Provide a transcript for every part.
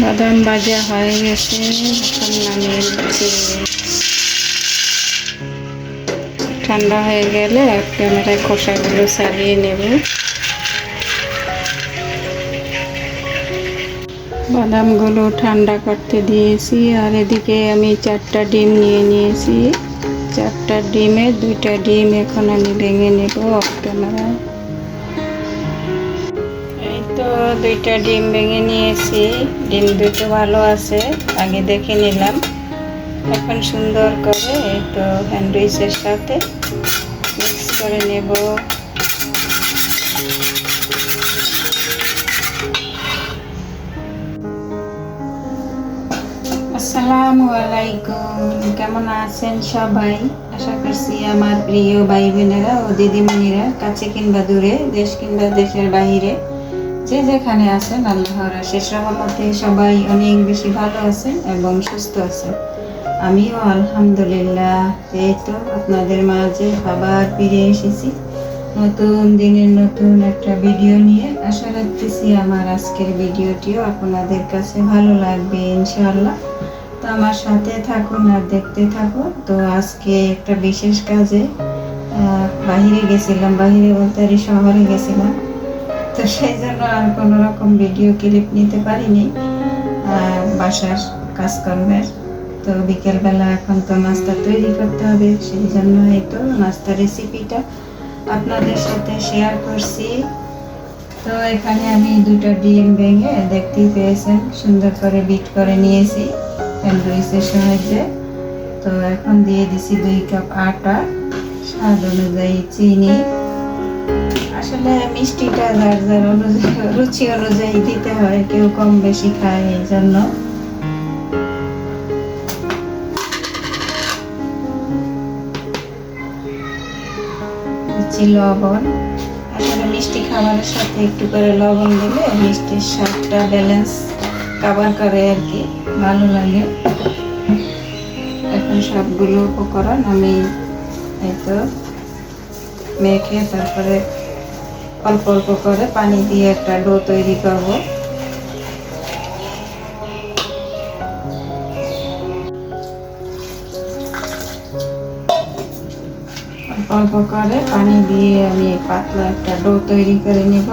বাদাম ভাজা হয়ে গেছে, এখন নামিয়ে নিচ্ছি। ঠান্ডা হয়ে গেলে ক্যামেরায় খোসাগুলো ছাড়িয়ে নেব। বাদামগুলো ঠান্ডা করতে দিয়েছি, আর এদিকে আমি 4টা ডিম নিয়ে নিয়েছি। 4টা ডিমে 2টা ডিম এখন আমি ভেঙে নেব অফ ক্যামেরায়। এই তো 2টা ডিম ভেঙে নিয়েছি। ডিম দুটো ভালো আছে, আগে দেখে নিলাম। এখন সুন্দর করে এই তো স্যান্ডউইচের সাথে মিক্স করে নেব। আসসালামু আলাইকুম, কেমন আছেন সবাই? আশা করছি আমার প্রিয় ভাই বোনেরা ও দিদিমণিরা কাছে কিংবা দূরে, দেশ কিংবা দেশের বাইরে, যে যেখানে আছেন আল্লাহর অশেষ রহমতে সবাই অনেক বেশি ভালো আছেন এবং সুস্থ আছেন। আমিও আলহামদুলিল্লাহ। এই তো আপনাদের মাঝে আবার ফিরে এসেছি নতুন দিনের নতুন একটা ভিডিও নিয়ে। আশা রাখতেছি আমার আজকের ভিডিওটিও আপনাদের কাছে ভালো লাগবে ইনশাআল্লাহ। তো আমার সাথে থাকুন আর দেখতে থাকুন। তো আজকে একটা বিশেষ কাজে বাহিরে গেছিলাম, বাহিরে বলতে শহরে গেছিলাম। তো সেই জন্য আর কোনো রকম ভিডিও ক্লিপ নিতে পারিনি বাসার কাজকর্মের। তো বিকেলবেলা এখন তো নাস্তা তৈরি করতে হবে, সেই জন্য এই তো নাস্তার রেসিপিটা আপনাদের সাথে শেয়ার করছি। তো এখানে আমি 2টা ডিম ভেঙে দেখতেই পেয়েছেন সুন্দর করে বিট করে নিয়েছি স্যান্ডউইচের সাহায্যে। তো এখন দিয়ে দিছি 2 কাপ আটা, স্বাদ অনুযায়ী চিনি। আসলে মিষ্টিটা যার যার রুচি অনুযায়ী দিতে হয়, কেউ কম বেশি খায়, এই জন্য। লবণ, আসলে মিষ্টি খাবারের সাথে একটু করে লবণ দিলে মিষ্টির স্বাদটা ব্যালেন্স কভার করে আর কি, ভালো লাগে। এখন সবগুলো উপকরণ আমি এই তো মেখে তারপরে অল্প অল্প করে পানি দিয়ে একটা ডো তৈরি করব। অল্প অল্প করে পানি দিয়ে আমি পাতলা একটা ডো তৈরি করে নেব।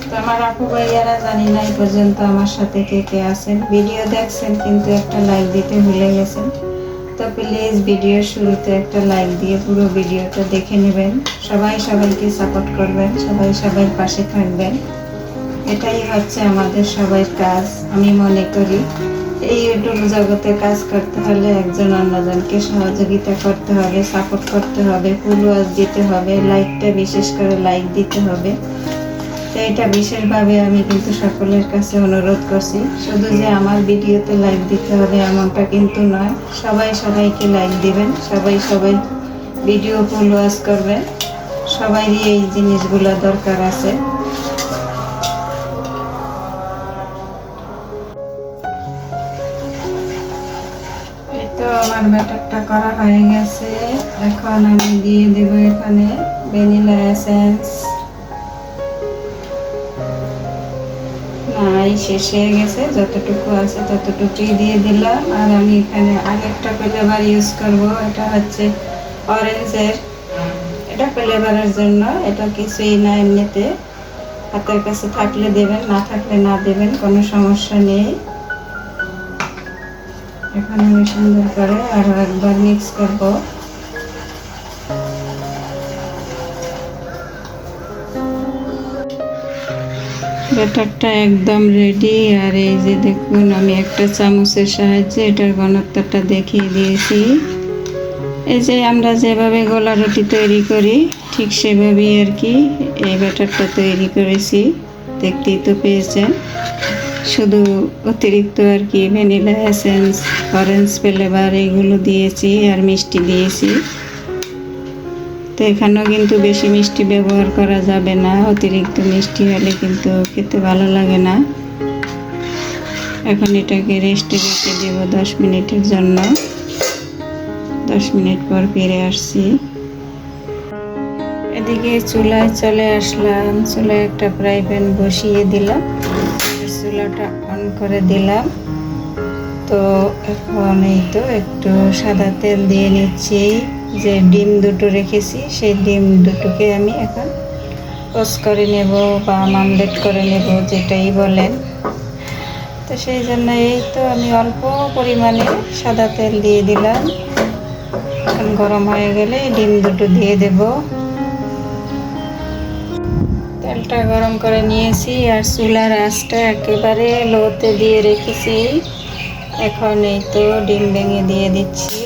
তো আমার আপু ভাইয়ারা জানি না এই পর্যন্ত আমার সাথে কে কে আছেন, ভিডিও দেখছেন কিন্তু একটা লাইক দিতে ভুলে গেছেন। তো প্লিজ ভিডিওর শুরুতে একটা লাইক দিয়ে পুরো ভিডিওটা দেখে নেবেন। সবাই সবাইকে সাপোর্ট করবেন, সবাই সবার পাশে থাকবেন। এটাই হচ্ছে আমাদের সবার কাজ। আমি মনে করি এই ইউটিউব জগতে কাজ করতে হলে একজন অন্যজনকে সহযোগিতা করতে হবে, সাপোর্ট করতে হবে, ফলোয়ার্স দিতে হবে, লাইকটা বিশেষ করে লাইক দিতে হবে। তো এটা বিশেষভাবে আমি কিন্তু সকলের কাছে অনুরোধ করছি। শুধু যে আমার ভিডিওতে লাইক দিতে হবে এমনটা কিন্তু নয়, সবাই সবাইকে লাইক দিবেন, সবাই সবাই ভিডিও ফলোয়ার্স করবেন। সবারই এই জিনিসগুলো দরকার আছে। তো আমার ব্যাটারটা করা হয়ে গেছে। এখন আমি দিয়ে দেব এখানে ভ্যানিলা এসেন্স। নাই, শেষ হয়ে গেছে, যতটুকু আছে ততটুকুই দিয়ে দিলাম। আর আমি এখানে আরেকটা ফ্লেভার ইউজ করব, এটা হচ্ছে অরেঞ্জের। এটা ফ্লেভারের জন্য, এটা কিছুই না, এমনিতে হাতের কাছে থাকলে দেবেন, না থাকলে না দেবেন, কোনো সমস্যা নেই। এখন আমি সুন্দর করে আরো একবার মিক্স করব। ব্যাটারটা একদম রেডি। আর এই যে দেখুন, আমি একটা চামচের সাহায্যে এটার ঘনত্বটা দেখিয়ে দিয়েছি। এই যে আমরা যেভাবে গোলা রুটি তৈরি করি ঠিক সেভাবেই আর কি এই ব্যাটারটা তৈরি করেছি। দেখতেই তো পেয়েছেন। শুধু অতিরিক্ত আর কি ভ্যানিলা এসেন্স, অরেঞ্জ ফ্লেভার এগুলো দিয়েছি আর মিষ্টি দিয়েছি। তো এখানেও কিন্তু বেশি মিষ্টি ব্যবহার করা যাবে না, অতিরিক্ত মিষ্টি হলে কিন্তু খেতে ভালো লাগে না। এখন এটাকে রেস্টে রেখে দেব 10 মিনিটের জন্য। 10 মিনিট পর ফিরে আসছি। এদিকে চুলায় চলে আসলাম। চুলায় একটা ফ্রাই প্যান বসিয়ে দিলাম, চুলাটা অন করে দিলাম। তো এখন এই তো একটু সাদা তেল দিয়ে নিচ্ছি। যে ডিম দুটো রেখেছি সেই ডিম দুটোকে আমি এখন পোস্ট করে নেব বা আমলেট করে নেব, যেটাই বলেন। তো সেই জন্য এই তো আমি অল্প পরিমাণে সাদা তেল দিয়ে দিলাম। এখন গরম হয়ে গেলে ডিম দুটো দিয়ে দেব। তেলটা গরম করে নিয়েছি আর চুলার আঁচটা একেবারে লোতে দিয়ে রেখেছি। এখন এই তো ডিম ভেঙে দিয়ে দিচ্ছি।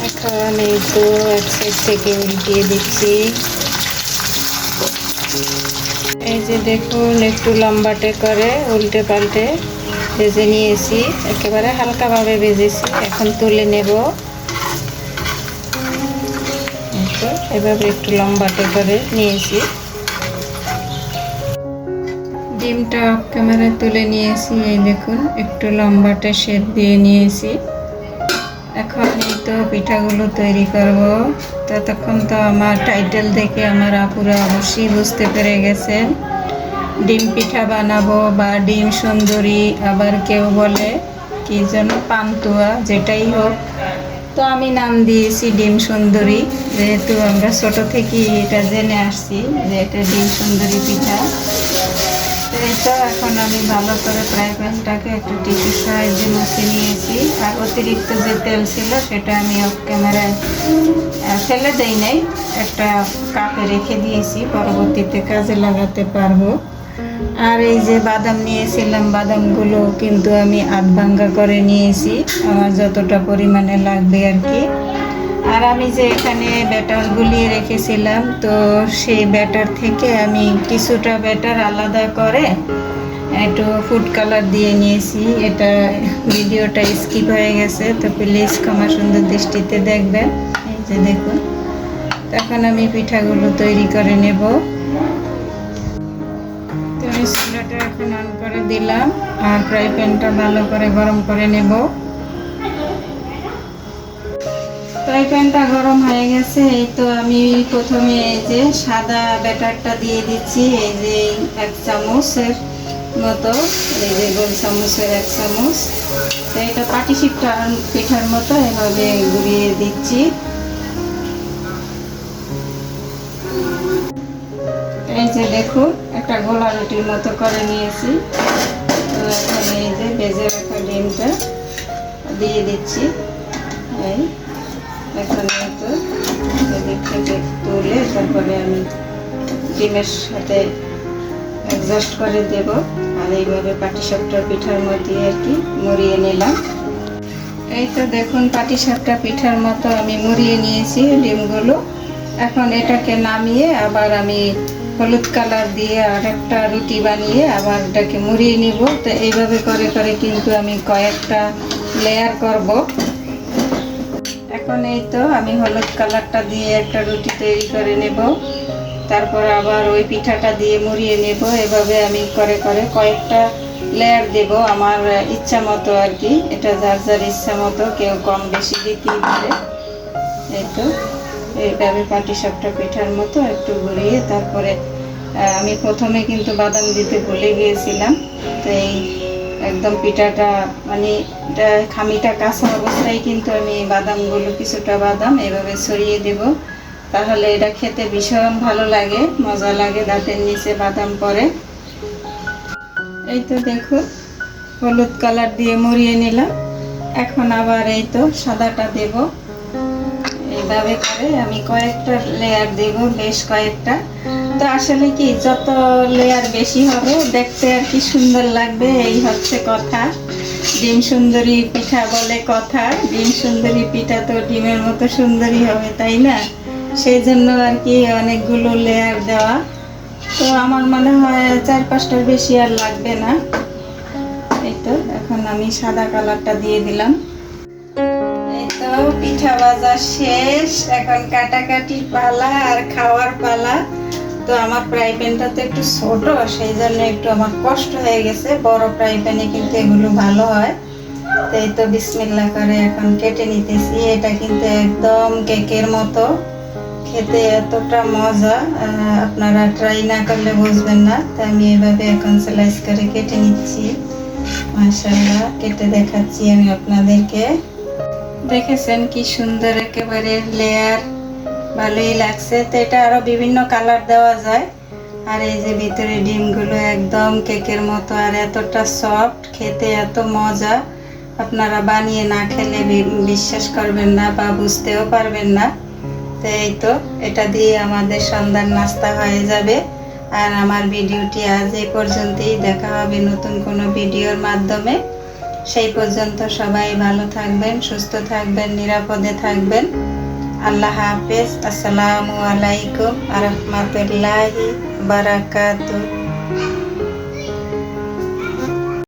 এখন এই তো এক সাইড থেকে উল্টিয়ে দিচ্ছি। এই যে দেখুন, একটু লম্বাটে করে উল্টে পাল্টে ভেজে নিয়েছি, একেবারে হালকাভাবে ভেজেছি। এখন তুলে নেব। এভাবে একটু লম্বাটে করে নিয়েছি। ডিমটা অফ ক্যামেরায় তুলে নিয়েছি। এই দেখুন, একটু লম্বাটে শেপ দিয়ে নিয়েছি। এখন এই তো পিঠাগুলো তৈরি করব। ততক্ষণ তো আমার টাইটেল দেখে আমার আপুরা অবশ্যই বুঝতে পেরে গেছেন ডিম পিঠা বানাবো বা ডিম সুন্দরী, আবার কেউ বলে কি যেন পান্তুয়া, যেটাই হোক। তো আমি নাম দিয়েছি ডিম সুন্দরী, যেহেতু আমরা ছোট থেকেই এটা জেনে আসছি যে এটা ডিম সুন্দরী পিঠা। তো এখন আমি ভালো করে ফ্রাই প্যানটাকে একটা টিস্যুর সাহায্যে মুছে নিয়েছি। আর অতিরিক্ত যে তেল ছিল সেটা আমি অফ ক্যামেরায় ফেলে দেই নাই, একটা কাপে রেখে দিয়েছি, পরবর্তীতে কাজে লাগাতে পারবো। আর এই যে বাদাম নিয়েছিলাম, বাদামগুলো কিন্তু আমি আধ ভাঙ্গা করে নিয়েছি, আমার যতটা পরিমাণে লাগবে আর কি। আর আমি যে এখানে ব্যাটার গুলিয়ে রেখেছিলাম, তো সেই ব্যাটার থেকে আমি কিছুটা ব্যাটার আলাদা করে একটু ফুড কালার দিয়ে নিয়েছি। এটা ভিডিওটা স্কিপ হয়ে গেছে, তো প্লিজ ক্ষমা সুন্দর দৃষ্টিতে দেখবেন। এই যে দেখুন, তখন আমি পিঠাগুলো তৈরি করে নেব। তো আমি চুলাটা এখন অন করে দিলাম আর ফ্রাই প্যানটা ভালো করে গরম করে নেব। ফ্রাই প্যানটা গরম হয়ে গেছে। এই তো আমি প্রথমে এই যে সাদা ব্যাটারটা দিয়ে দিচ্ছি, এই যে 1 চামচের মতো, এই যে গোল চামচের 1 চামচ। তো এটা পাটিসাপটা পিঠার মতো এভাবে গুলিয়ে দিচ্ছি। এই যে দেখুন একটা গোলা রুটির মতো করে নিয়েছি। তো এখন এই যে ভেজে রাখা ডিমটা দিয়ে দিচ্ছি। এই এখন এই তো এদিক থেকে তুলে তারপরে আমি ডিমের সাথে অ্যাডজাস্ট করে দেব। আর এইভাবে পাটিসাপটা পিঠার মধ্যে আর কি মুড়িয়ে নিলাম। এই তো দেখুন পাটিসাপটা পিঠার মতো আমি মুড়িয়ে নিয়েছি ডিমগুলো। এখন এটাকে নামিয়ে আবার আমি হলুদ কালার দিয়ে আর একটা রুটি বানিয়ে আবার এটাকে মুড়িয়ে নিব। তো এইভাবে করে করে কিন্তু আমি কয়েকটা লেয়ার করব। এখন এই তো আমি হলুদ কালারটা দিয়ে একটা রুটি তৈরি করে নেব, তারপর আবার ওই পিঠাটা দিয়ে মুড়িয়ে নেব। এভাবে আমি করে করে কয়েকটা লেয়ার দেব আমার ইচ্ছা মতো আর কি। এটা যার যার ইচ্ছা মতো, কেউ কম বেশি দিতেই পারে। এই তো এইভাবে পাটিসাপটা পিঠার মতো একটু ঘুরিয়ে তারপরে আমি প্রথমে কিন্তু বাদাম দিতে ভুলে গিয়েছিলাম। তো এই একদম পিঠাটা মানে খামিটা কাঁচা অবস্থায় কিন্তু আমি বাদামগুলো কিছুটা বাদাম এভাবে ছড়িয়ে দেব। তাহলে এটা খেতে ভীষণ ভালো লাগে, মজা লাগে, দাঁতের নিচে বাদাম পড়ে। এই তো দেখুন হলুদ কালার দিয়ে মুড়িয়ে নিলাম। এখন আবার এই তো সাদাটা দেব। এইভাবে করে আমি কয়েকটা লেয়ার দেব, বেশ কয়েকটা। তো আসলে কি যত লেয়ার বেশি হবে দেখতে আর কি সুন্দর লাগবে, এই হচ্ছে কথা। ডিম সুন্দরী পিঠা বলে কথা, ডিম সুন্দরী পিঠা তো ডিমের মতো সুন্দরী হবে, তাই না? সেই জন্য আর কি অনেকগুলো লেয়ার দেওয়া। তো আমার মনে হয় 4-5টার বেশি আর লাগবে না। এই তো এখন আমি সাদা কালারটা দিয়ে দিলাম। এই তো পিঠা ভাজা শেষ, এখন কাটাকাটির পালা আর খাওয়ার পালা। তো আমার ফ্রাই প্যানটা তো একটু ছোট, সেই জন্য একটু আমার কষ্ট হয়ে গেছে। বড় ফ্রাই প্যানে কিন্তু এগুলো ভালো হয়। তো এই তো বিসমিল্লাহ করে এখন কেটে নিতেছি। এটা কিন্তু একদম কেকের মতো খেতে, এতটা মজা, আপনারা ট্রাই না করলে বুঝবেন না। তো আমি এভাবে এখন স্লাইস করে কেটে নিচ্ছি। মাশাআল্লাহ কেটে দেখাচ্ছি আমি আপনাদেরকে। দেখেছেন কি সুন্দর একেবারে লেয়ার, ভালোই লাগছে। তো এটা আরো বিভিন্ন কালার দেওয়া যায়। আর এই যে ভিতরে ডিমগুলো একদম কেকের মতো আর এতটা সফট, খেতে এত মজা, আপনারা বানিয়ে না খেলে বিশ্বাস করবেন না বা বুঝতেও পারবেন না। তো এই তো এটা দিয়ে আমাদের সন্ধ্যার নাস্তা হয়ে যাবে। আর আমার ভিডিওটি আজ এই পর্যন্তই। দেখা হবে নতুন কোনো ভিডিওর মাধ্যমে। সেই পর্যন্ত সবাই ভালো থাকবেন, সুস্থ থাকবেন, নিরাপদে থাকবেন। আল্লাহ হাফেজ। আসসালামু আলাইকুম ওয়া রাহমাতুল্লাহি ওয়া বারাকাতুহু।